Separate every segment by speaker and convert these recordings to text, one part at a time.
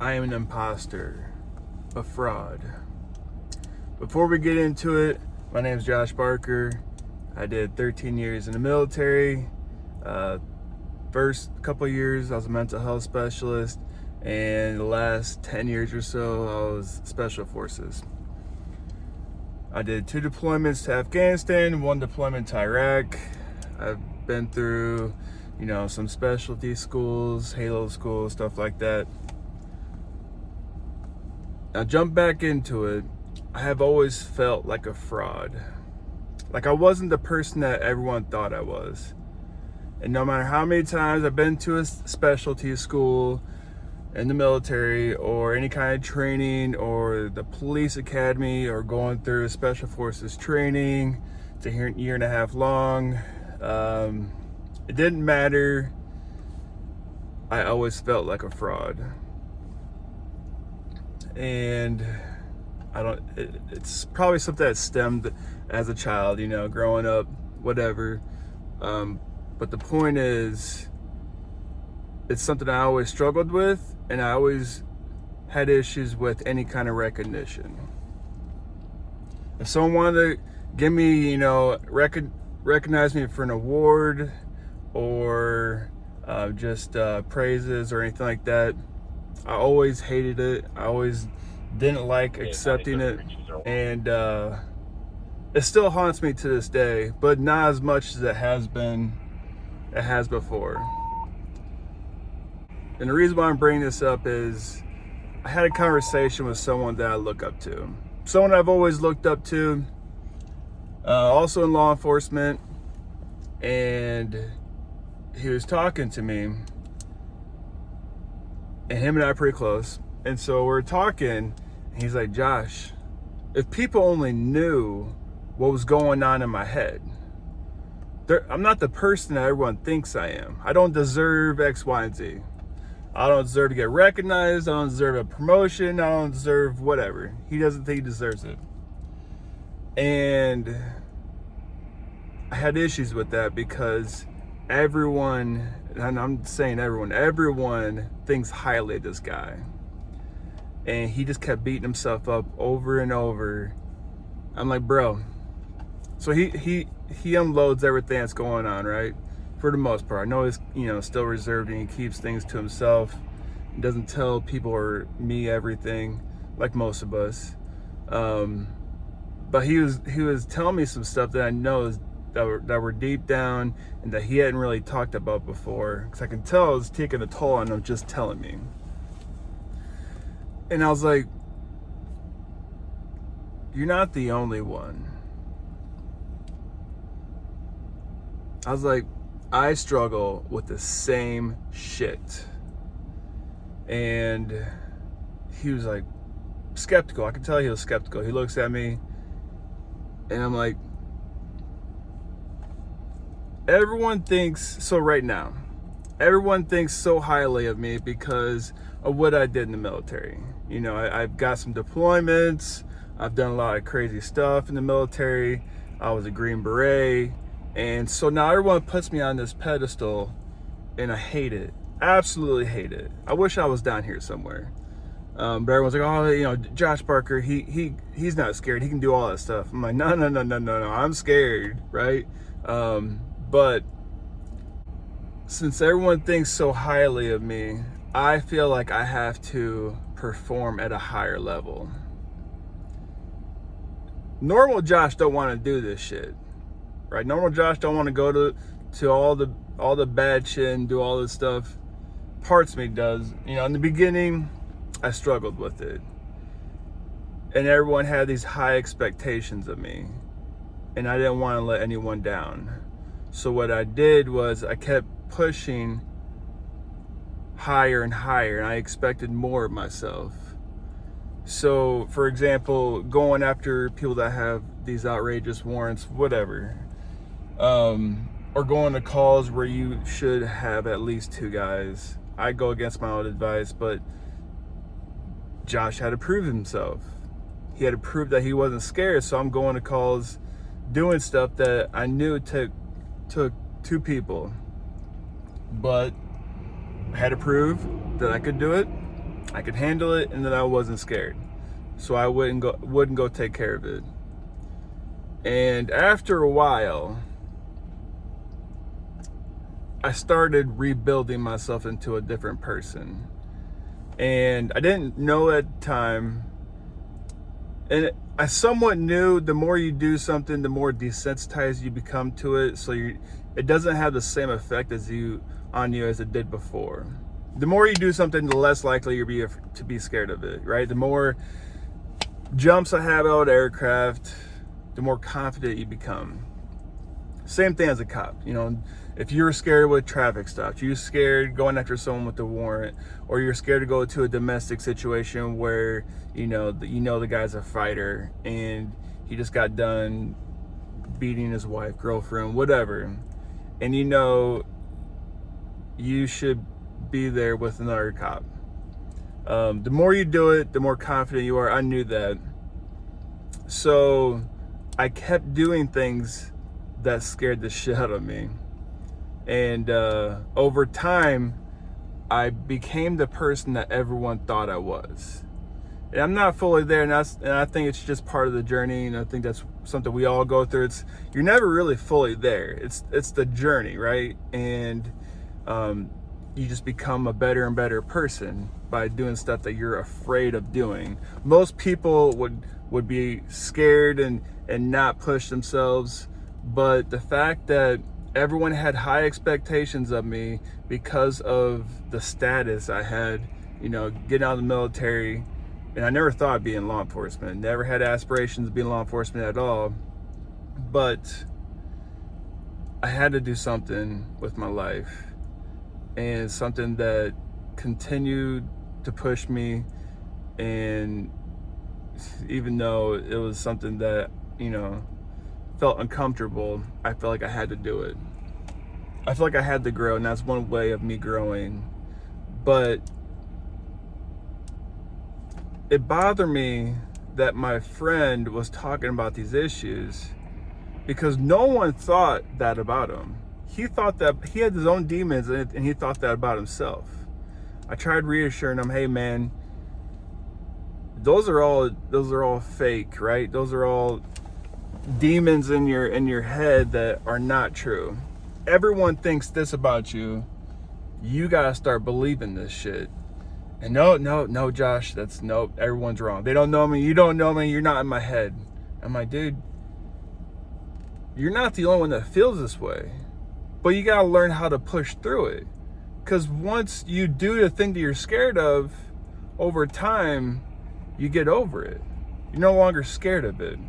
Speaker 1: I am an imposter, a fraud. Before we get into it, my name is Josh Barker. I did 13 years in the military. First couple of years, I was a mental health specialist, and the last 10 years or so, I was special forces. I did 2 deployments to Afghanistan, 1 deployment to Iraq. I've been through, some specialty schools, Halo schools, stuff like that. Now, jump back into it. I have always felt like a fraud. Like I wasn't the person that everyone thought I was. And no matter how many times I've been to a specialty school in the military or any kind of training or the police academy or going through special forces training, it's a year and a half long. It didn't matter. I always felt like a fraud. And it's probably something that stemmed as a child, growing up, whatever. But the point is, it's something I always struggled with, and I always had issues with any kind of recognition. If someone wanted to give me, recognize me for an award or just praises or anything like that, I always hated it. I always didn't like accepting it, and it still haunts me to this day, but not as much as it has before. And the reason why I'm bringing this up is I had a conversation with someone that I look up to, someone I've always looked up to, also in law enforcement, and he was talking to me, and him and I are pretty close. And so we're talking, and he's like, Josh, if people only knew what was going on in my head, I'm not the person that everyone thinks I am. I don't deserve X, Y, and Z. I don't deserve to get recognized. I don't deserve a promotion. I don't deserve whatever. He doesn't think he deserves it. And I had issues with that because everyone, and I'm saying everyone thinks highly of this guy. And he just kept beating himself up over and over. I'm like, bro. So he unloads everything that's going on, right? For the most part. I know he's, still reserved and he keeps things to himself. He doesn't tell people or me everything like most of us. But he was telling me some stuff that I know that were deep down and that he hadn't really talked about before. Because I can tell it's taking a toll on him just telling me. And I was like, you're not the only one. I was like, I struggle with the same shit. And he was like skeptical. I could tell he was skeptical. He looks at me and I'm like, everyone thinks so highly of me because of what I did in the military. I've got some deployments. I've done a lot of crazy stuff in the military. I was a Green Beret. And so now everyone puts me on this pedestal, and I hate it. Absolutely hate it. I wish I was down here somewhere. But everyone's like, oh, Josh Barker, he's not scared. He can do all that stuff. I'm like, no. I'm scared, right? But since everyone thinks so highly of me, I feel like I have to perform at a higher level. Normal Josh don't want to do this shit. Right, normal Josh don't want to go to all the bad shit and do all this stuff. Parts of me does. In the beginning, I struggled with it, and everyone had these high expectations of me, and I didn't want to let anyone down. So what I did was I kept pushing higher and higher, and I expected more of myself. So, for example, going after people that have these outrageous warrants, whatever. Or going to calls where you should have at least 2 guys. I go against my own advice, but Josh had to prove himself. He had to prove that he wasn't scared, so I'm going to calls, doing stuff that I knew took 2 people. But I had to prove that I could do it, I could handle it, and that I wasn't scared. So I wouldn't go take care of it. And after a while, I started rebuilding myself into a different person. And I didn't know at the time, and I somewhat knew the more you do something, the more desensitized you become to it. So it doesn't have the same effect on you as it did before. The more you do something, the less likely you'll be to be scared of it, right? The more jumps I have out of aircraft, the more confident you become. Same thing as a cop. If you're scared with traffic stops, you're scared going after someone with a warrant, or you're scared to go to a domestic situation where the guy's a fighter and he just got done beating his wife, girlfriend, whatever, and you should be there with another cop. The more you do it, the more confident you are. I knew that. So I kept doing things that scared the shit out of me. And over time, I became the person that everyone thought I was. And I'm not fully there, and I think it's just part of the journey, and I think that's something we all go through. You're never really fully there. It's the journey, right? And you just become a better and better person by doing stuff that you're afraid of doing. Most people would be scared and not push themselves, but the fact that everyone had high expectations of me because of the status I had, getting out of the military. And I never thought I'd be in law enforcement. Never had aspirations to be in law enforcement at all. But I had to do something with my life. And something that continued to push me. And even though it was something that, felt uncomfortable, I felt like I had to do it. I feel like I had to grow, and that's one way of me growing. But it bothered me that my friend was talking about these issues because no one thought that about him. He thought that he had his own demons, and he thought that about himself. I tried reassuring him, hey man, those are all fake, right? Those are all demons in your head that are not true. Everyone thinks this about you. You gotta start believing this shit. And no, Josh, everyone's wrong. They don't know me. You don't know me. You're not in my head. I'm like, dude, you're not the only one that feels this way. But you gotta learn how to push through it. Because once you do the thing that you're scared of, over time, you get over it. You're no longer scared of it.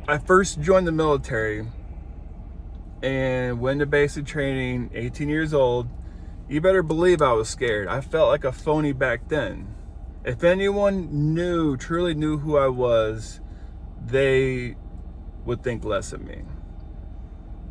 Speaker 1: I first joined the military and went to basic training, 18 years old. You better believe I was scared. I felt like a phony back then. If anyone truly knew who I was, they would think less of me.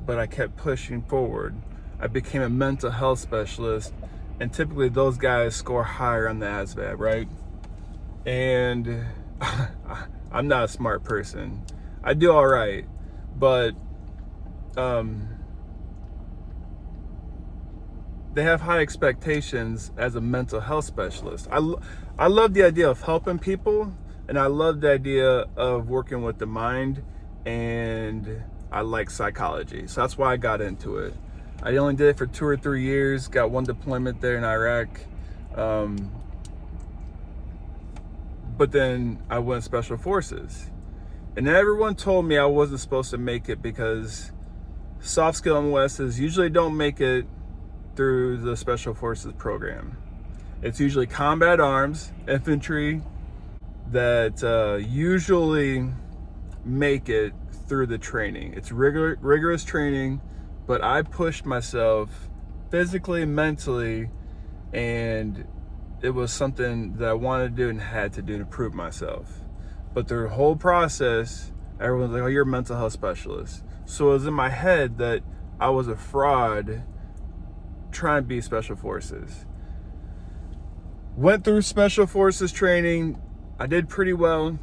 Speaker 1: But I kept pushing forward. I became a mental health specialist, and typically those guys score higher on the ASVAB, right? And I'm not a smart person. I do all right, but they have high expectations as a mental health specialist. I love the idea of helping people, and I love the idea of working with the mind, and I like psychology. So that's why I got into it. I only did it for 2 or 3 years, got one deployment there in Iraq. But then I went special forces. And everyone told me I wasn't supposed to make it because soft skill MOSs usually don't make it through the special forces program. It's usually combat arms, infantry that usually make it through the training. It's rigorous training, but I pushed myself physically, mentally, and it was something that I wanted to do and had to do to prove myself. But the whole process, everyone's like, oh, you're a mental health specialist. So it was in my head that I was a fraud trying to be special forces. Went through special forces training. I did pretty well.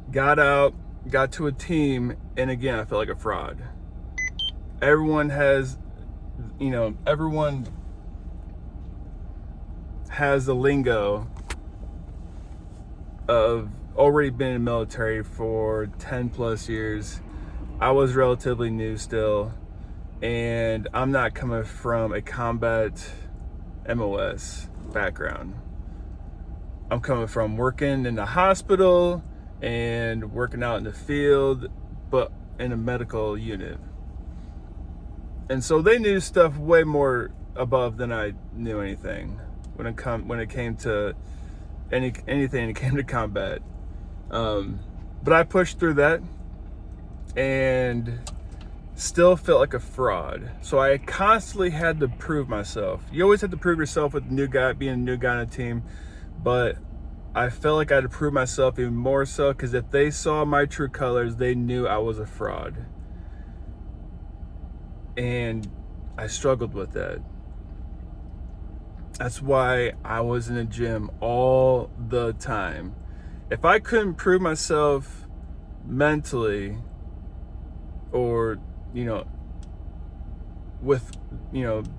Speaker 1: Got out, got to a team, and again, I felt like a fraud. Everyone has has the lingo of already been in the military for 10 plus years. I was relatively new still, and I'm not coming from a combat MOS background. I'm coming from working in the hospital and working out in the field, but in a medical unit. And so they knew stuff way more above than I knew anything when it came to anything that came to combat. But I pushed through that and still felt like a fraud. So I constantly had to prove myself. You always have to prove yourself with being a new guy on a team, but I felt like I had to prove myself even more so, because if they saw my true colors, they knew I was a fraud. And I struggled with that. That's why I was in the gym all the time. If I couldn't prove myself mentally, or, with,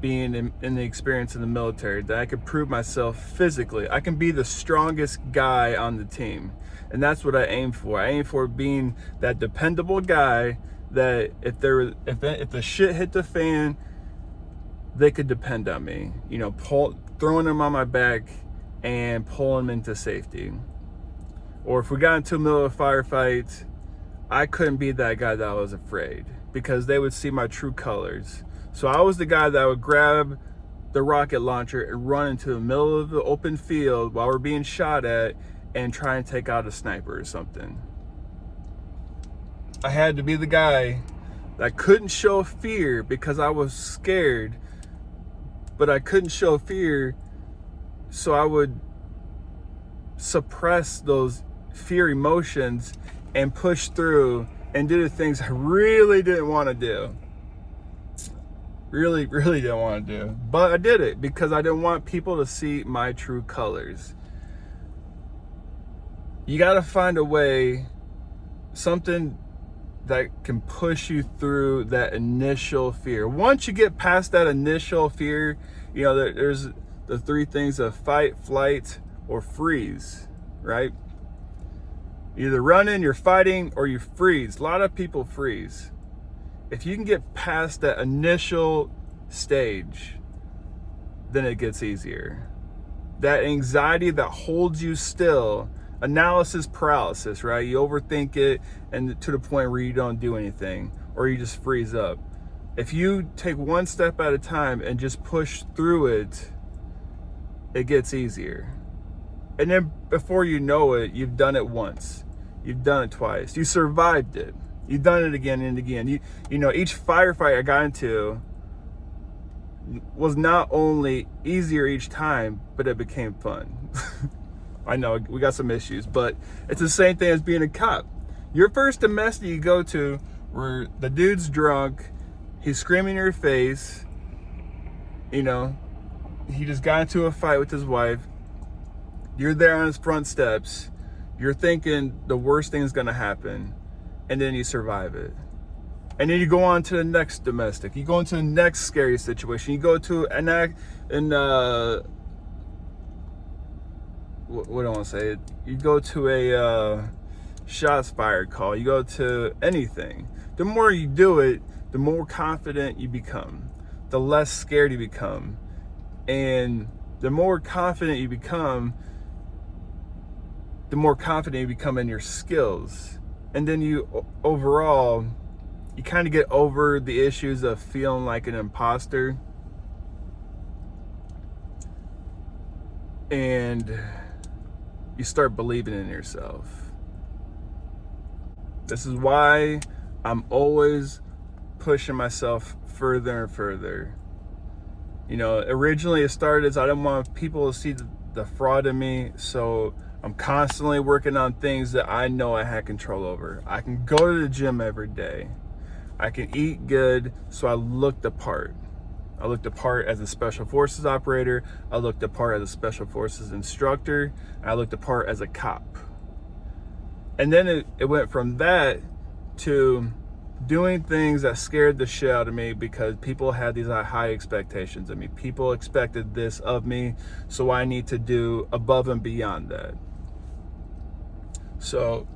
Speaker 1: being in the experience in the military, that I could prove myself physically, I can be the strongest guy on the team. And that's what I aim for. I aim for being that dependable guy that if the shit hit the fan, they could depend on me, throwing them on my back and pulling them into safety. Or if we got into a middle of a firefight, I couldn't be that guy that was afraid, because they would see my true colors. So I was the guy that would grab the rocket launcher and run into the middle of the open field while we're being shot at and try and take out a sniper or something. I had to be the guy that couldn't show fear because I was scared, but I couldn't show fear, so I would suppress those fear emotions and push through and do the things I really didn't want to do. Really didn't want to do. But I did it because I didn't want people to see my true colors. You got to find a way, something that can push you through that initial fear. Once you get past that initial fear, there's the three things of fight, flight, or freeze, right? Either running, you're fighting, or you freeze. A lot of people freeze. If you can get past that initial stage, then it gets easier. That anxiety that holds you still, analysis paralysis, right? You overthink it, and to the point where you don't do anything, or you just freeze up. If you take one step at a time and just push through it, it gets easier. And then before you know it, you've done it once. You've done it twice. You survived it. You've done it again and again. Each firefight I got into was not only easier each time, but it became fun. I know we got some issues, but it's the same thing as being a cop. Your first domestic you go to where the dude's drunk, he's screaming in your face, he just got into a fight with his wife. You're there on his front steps. You're thinking the worst thing is going to happen, and then you survive it. And then you go on to the next domestic. You go into the next scary situation. You go to what do I want to say? You go to a shots fired call. You go to anything. The more you do it, the more confident you become. The less scared you become. And the more confident you become, the more confident you become in your skills. And then you kind of get over the issues of feeling like an imposter. And you start believing in yourself. This is why I'm always pushing myself further and further. Originally it started as I didn't want people to see the fraud in me, so I'm constantly working on things that I know I had control over. I can go to the gym every day. I can eat good, so I looked the part. I looked the part as a Special Forces operator. I looked the part as a Special Forces instructor. I looked the part as a cop. And then it went from that to doing things that scared the shit out of me because people had these high expectations of me. People expected this of me, so I need to do above and beyond that. So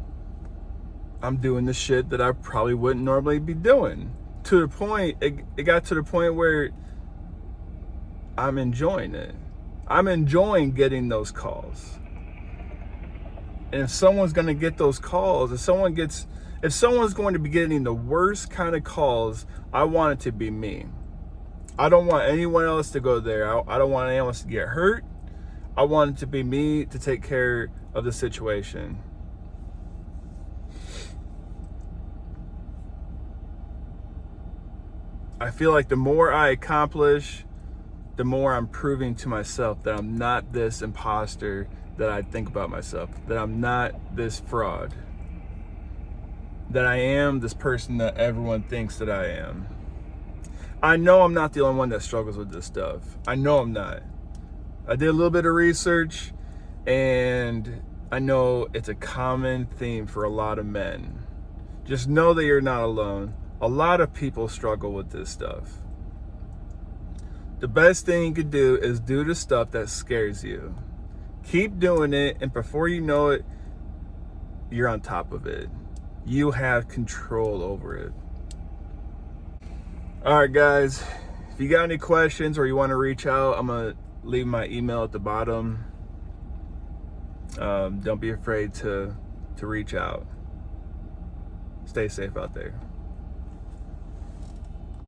Speaker 1: I'm doing the shit that I probably wouldn't normally be doing. To the point, it got to the point where I'm enjoying it. I'm enjoying getting those calls. And if someone's going to get those calls, if someone's going to be getting the worst kind of calls, I want it to be me. I don't want anyone else to go there. I don't want anyone else to get hurt. I want it to be me to take care of the situation. I feel like the more I accomplish, the more I'm proving to myself that I'm not this imposter that I think about myself, that I'm not this fraud, that I am this person that everyone thinks that I am. I know I'm not the only one that struggles with this stuff. I know I'm not. I did a little bit of research, and I know it's a common theme for a lot of men. Just know that you're not alone. A lot of people struggle with this stuff. The best thing you could do is do the stuff that scares you. Keep doing it, and before you know it, you're on top of it. You have control over it. All right, guys, if you got any questions or you want to reach out, I'm going to leave my email at the bottom. Don't be afraid to reach out. Stay safe out there.